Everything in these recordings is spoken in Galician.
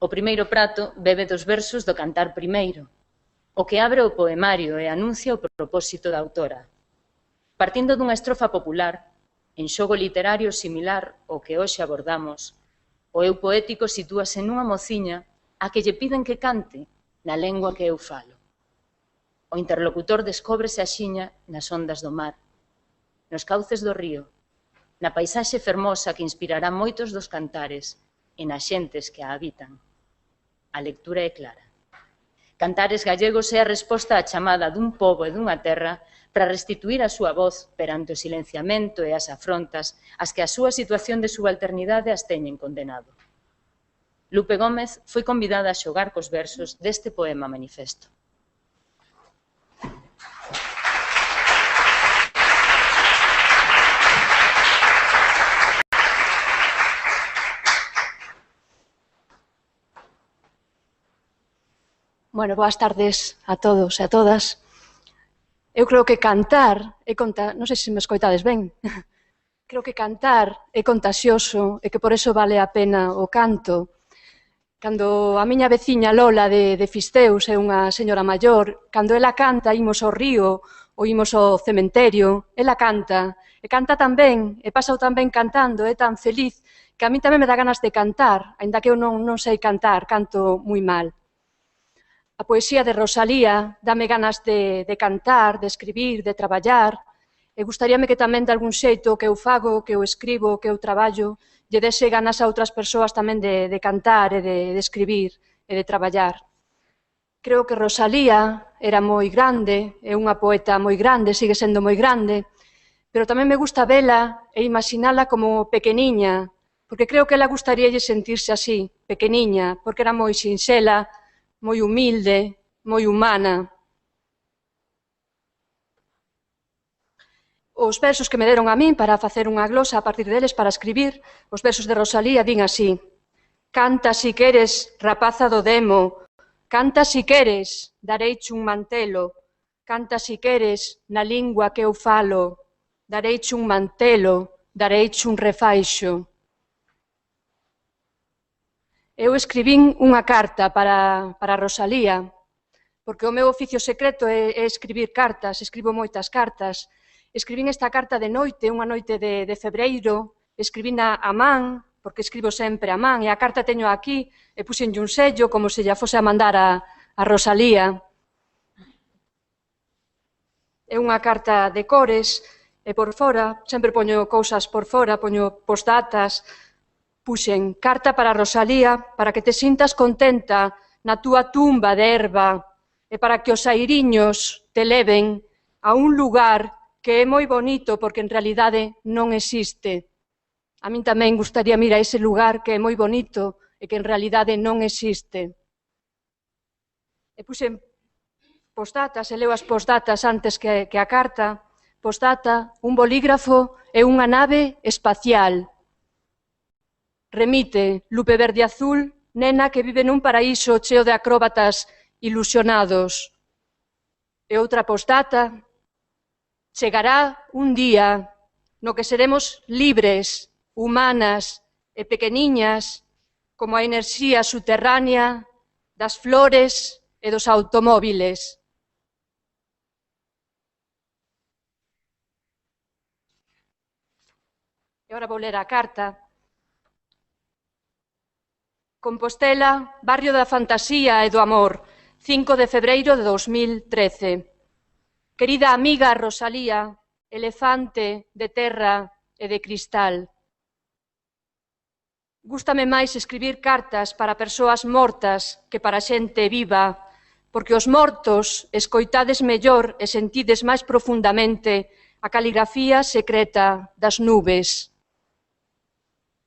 O primeiro prato bebe dos versos do Cantar Primeiro, o que abre o poemario e anuncia o propósito da autora. Partindo dunha estrofa popular, en xogo literario similar ao que hoxe abordamos, o eu poético sitúase nunha mociña a que lle piden que cante na lengua que eu falo. O interlocutor descóbrese axiña nas ondas do mar, nos cauces do río, na paisaxe fermosa que inspirará moitos dos cantares e nas xentes que a habitan. A lectura é clara. Cantares Gallegos é a resposta á chamada dun pobo e dunha terra para restituir a súa voz perante o silenciamento e as afrontas as que a súa situación de subalternidade as teñen condenado. Lupe Gómez foi convidada a xogar cos versos deste poema manifesto. Bueno, boas tardes a todos e a todas. Eu creo que cantar é non sei se me escoitades ben. Creo que cantar é contagioso e que por eso vale a pena o canto. Cando a miña veciña Lola de Fisteus é unha señora maior, cando ela canta, imos ao río ou imos ao cementerio, ela canta, e canta tan ben, e pasa tan ben cantando, é tan feliz, que a mí tamén me dá ganas de cantar, aínda que eu non sei cantar, canto moi mal. A poesía de Rosalía dame ganas de cantar, de escribir, de traballar, e gustaríame que tamén de algún xeito que eu fago, que eu escribo, que eu traballo, lle dese ganas a outras persoas tamén de cantar e de escribir e de traballar. Creo que Rosalía era moi grande, é unha poeta moi grande, sigue sendo moi grande, pero tamén me gusta vela e imaginala como pequeniña, porque creo que ela gustaríalle sentirse así, pequeniña, porque era moi sinxela, moi humilde, moi humana. Os versos que me deron a min para facer unha glosa a partir deles para escribir, os versos de Rosalía din así: canta si queres, rapaza do demo, canta si queres, dareiche un mantelo, canta si queres, na lingua que eu falo, dareiche un mantelo, dareiche un refaixo. Eu escribín unha carta para Rosalía, porque o meu oficio secreto é escribir cartas, escribo moitas cartas. Escribín esta carta de noite, unha noite de febreiro, escribína a man, porque escribo sempre a man, e a carta teño aquí, e puxenlle un sello como se lla fose a mandar a Rosalía. É unha carta de cores, e por fora, sempre poño cousas por fora, poño postdatas. Puxen carta para Rosalía, para que te sintas contenta na túa tumba de erva e para que os airiños te leven a un lugar que é moi bonito porque en realidade non existe. A min tamén gustaría ir a ese lugar que é moi bonito e que en realidade non existe. E puxen postdatas, e leo as postdatas antes que a carta. Postdata, un bolígrafo e unha nave espacial. Remite, Lupe Verde Azul, nena que vive nun paraíso cheo de acróbatas ilusionados. E outra postdata, chegará un día no que seremos libres, humanas e pequeniñas como a enerxía subterránea das flores e dos automóviles. E agora vou ler a carta. Compostela, barrio da fantasía e do amor, 5 de febreiro de 2013. Querida amiga Rosalía, elefante de terra e de cristal. Gústame máis escribir cartas para persoas mortas que para xente viva, porque os mortos escoitades mellor e sentides máis profundamente a caligrafía secreta das nubes.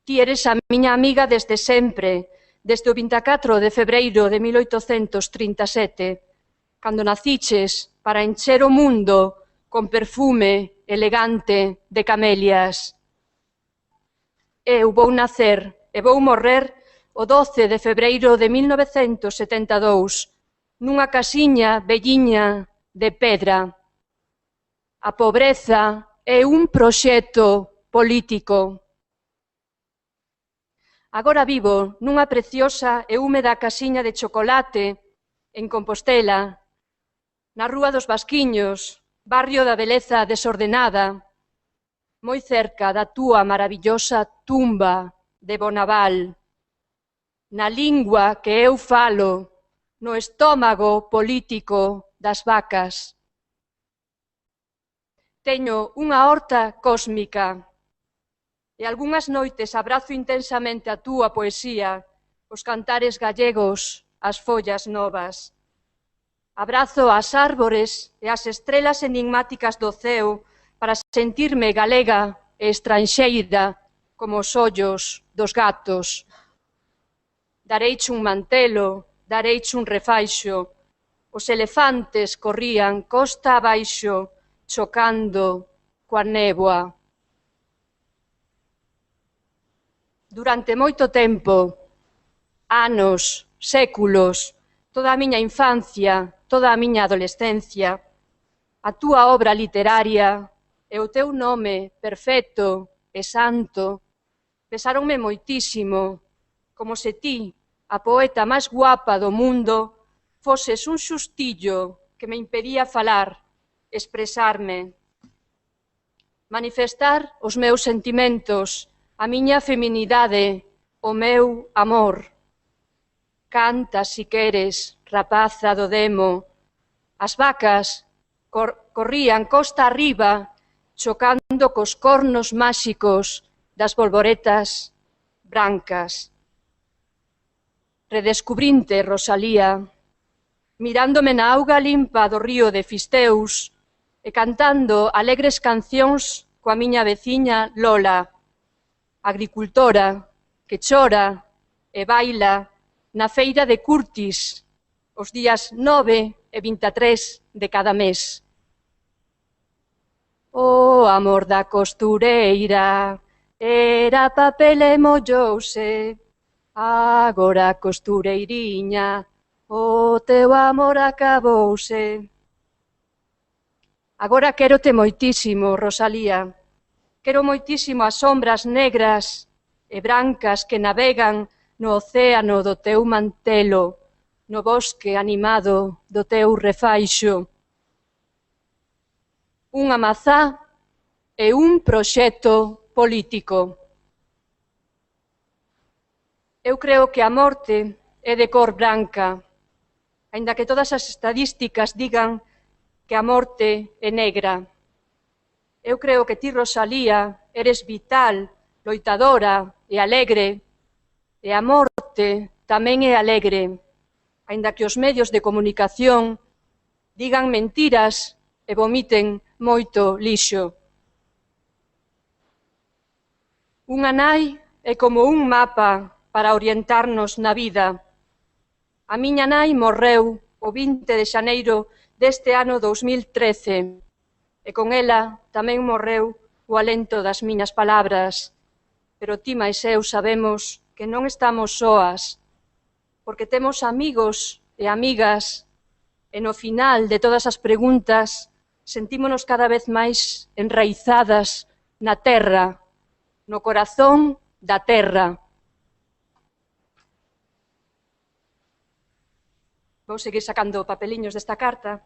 Ti eres a miña amiga desde sempre, desde o 24 de febreiro de 1837, cando naciches para encher o mundo con perfume elegante de camelias. Eu vou nacer e vou morrer o 12 de febreiro de 1972, nunha casiña velliña de pedra. A pobreza é un proxecto político. Agora vivo nunha preciosa e húmeda casiña de chocolate en Compostela, na Rúa dos Vasquiños, barrio da beleza desordenada, moi cerca da túa maravillosa tumba de Bonaval, na lingua que eu falo, no estómago político das vacas. Teño unha horta cósmica e algunhas noites abrazo intensamente a túa poesía, os cantares gallegos, as follas novas. Abrazo as árbores e as estrelas enigmáticas do ceo para sentirme galega e estranxeira como os ollos dos gatos. Dareiche un mantelo, dareiche un refaixo. Os elefantes corrían costa abaixo, chocando coa néboa. Durante moito tempo, anos, séculos, toda a miña infancia, toda a miña adolescencia, a túa obra literaria e o teu nome perfecto e santo pesáronme moitísimo, como se ti, a poeta máis guapa do mundo, foses un xustillo que me impedía falar, expresarme, manifestar os meus sentimentos, a miña feminidade, o meu amor. Canta, si queres, rapaza do demo. As vacas corrían costa arriba, chocando cos cornos máxicos das bolboretas brancas. Redescubrinte, Rosalía, mirándome na auga limpa do río de Fisteus e cantando alegres cancións coa miña veciña Lola, agricultora que chora e baila na feira de Curtis os días 9 e 23 de cada mes. O amor da costureira era papel e mollouse, agora costureiriña, o teu amor acabouse. Agora quérote moitísimo, Rosalía, quero moitísimo as sombras negras e brancas que navegan no océano do teu mantelo, no bosque animado do teu refaixo. Unha mazá e un proxecto político. Eu creo que a morte é de cor branca, aínda que todas as estadísticas digan que a morte é negra. Eu creo que ti, Rosalía, eres vital, loitadora e alegre, e a morte tamén é alegre, aínda que os medios de comunicación digan mentiras e vomiten moito lixo. Unha nai é como un mapa para orientarnos na vida. A miña nai morreu o 20 de xaneiro deste ano 2013 e con ela tamén morreu o alento das miñas palabras. Pero ti máis eu sabemos que non estamos soas, porque temos amigos e amigas e no final de todas as preguntas sentímonos cada vez máis enraizadas na terra, no corazón da terra. Vou seguir sacando papeliños desta carta.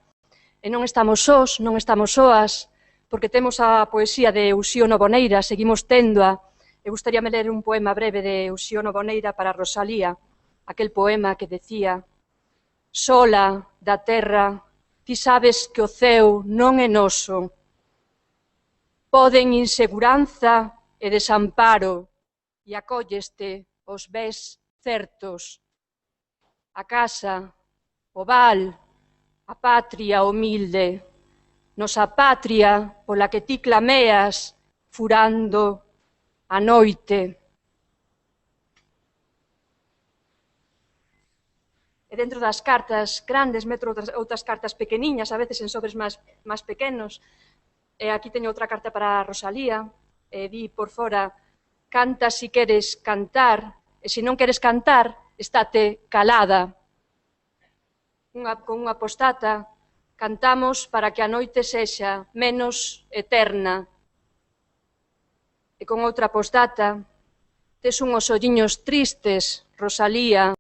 E non estamos sós, non estamos soas, porque temos a poesía de Uxío Noboneira, seguimos téndoa. E gustaríame ler un poema breve de Uxío Noboneira para Rosalía, aquel poema que decía: sola da terra, ti sabes que o ceo non é noso. Poden inseguranza e desamparo, e acólleste os ves certos. A casa, o val, a patria humilde, nosa patria pola que ti clameas, furando a noite. E dentro das cartas grandes meto outras cartas pequeniñas, a veces en sobres máis pequenos. E aquí teño outra carta para Rosalía, e di por fora: canta si queres cantar, e se non queres cantar, estate calada. Con unha postata: cantamos para que a noite sexa menos eterna. E con outra postata: Tes unhos olliños tristes, Rosalía,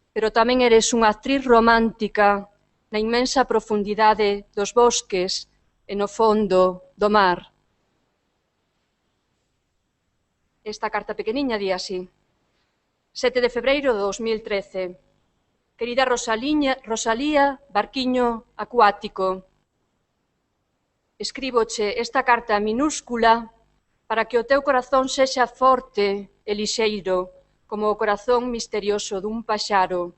pero tamén eres unha actriz romántica na inmensa profundidade dos bosques e no fondo do mar. Esta carta pequeniña di así: 7 de febreiro de 2013. Querida Rosalía, barquiño acuático, escríboche esta carta minúscula para que o teu corazón sexa forte e lixeiro, como o corazón misterioso dun paxaro,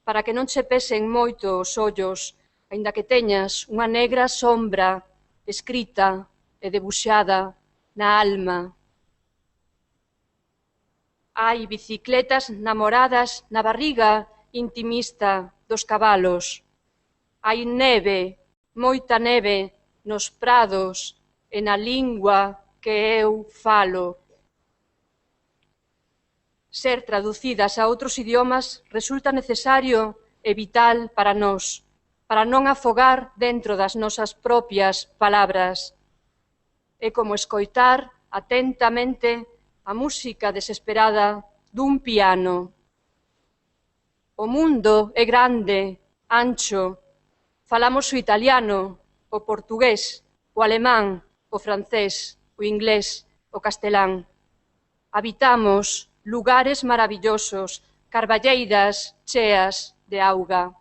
para que non che pesen moito os ollos, aínda que teñas unha negra sombra escrita e debuxada na alma. Hai bicicletas namoradas na barriga intimista dos cabalos. Hai neve, moita neve, nos prados e na lingua que eu falo. Ser traducidas a outros idiomas resulta necesario e vital para nós, para non afogar dentro das nosas propias palabras. É como escoitar atentamente a música desesperada dun piano. O mundo é grande, ancho. Falamos o italiano, o portugués, o alemán, o francés, o inglés, o castelán. Habitamos lugares maravillosos, carballeiras cheas de auga.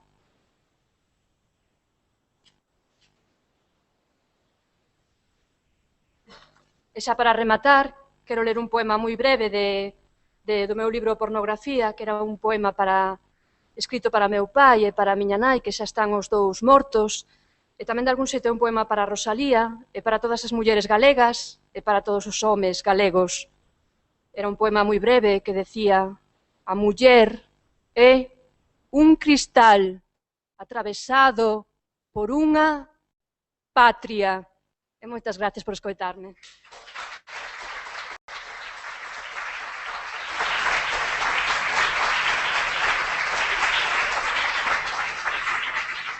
E xa para rematar, quero ler un poema moi breve do meu libro Pornografía, que era un poema escrito para meu pai e para a miña nai, que xa están os dous mortos, e tamén de algún xeito un poema para Rosalía e para todas as mulleres galegas e para todos os homes galegos. Era un poema moi breve que decía: a muller é un cristal atravesado por unha patria. E moitas gracias por escoitarme.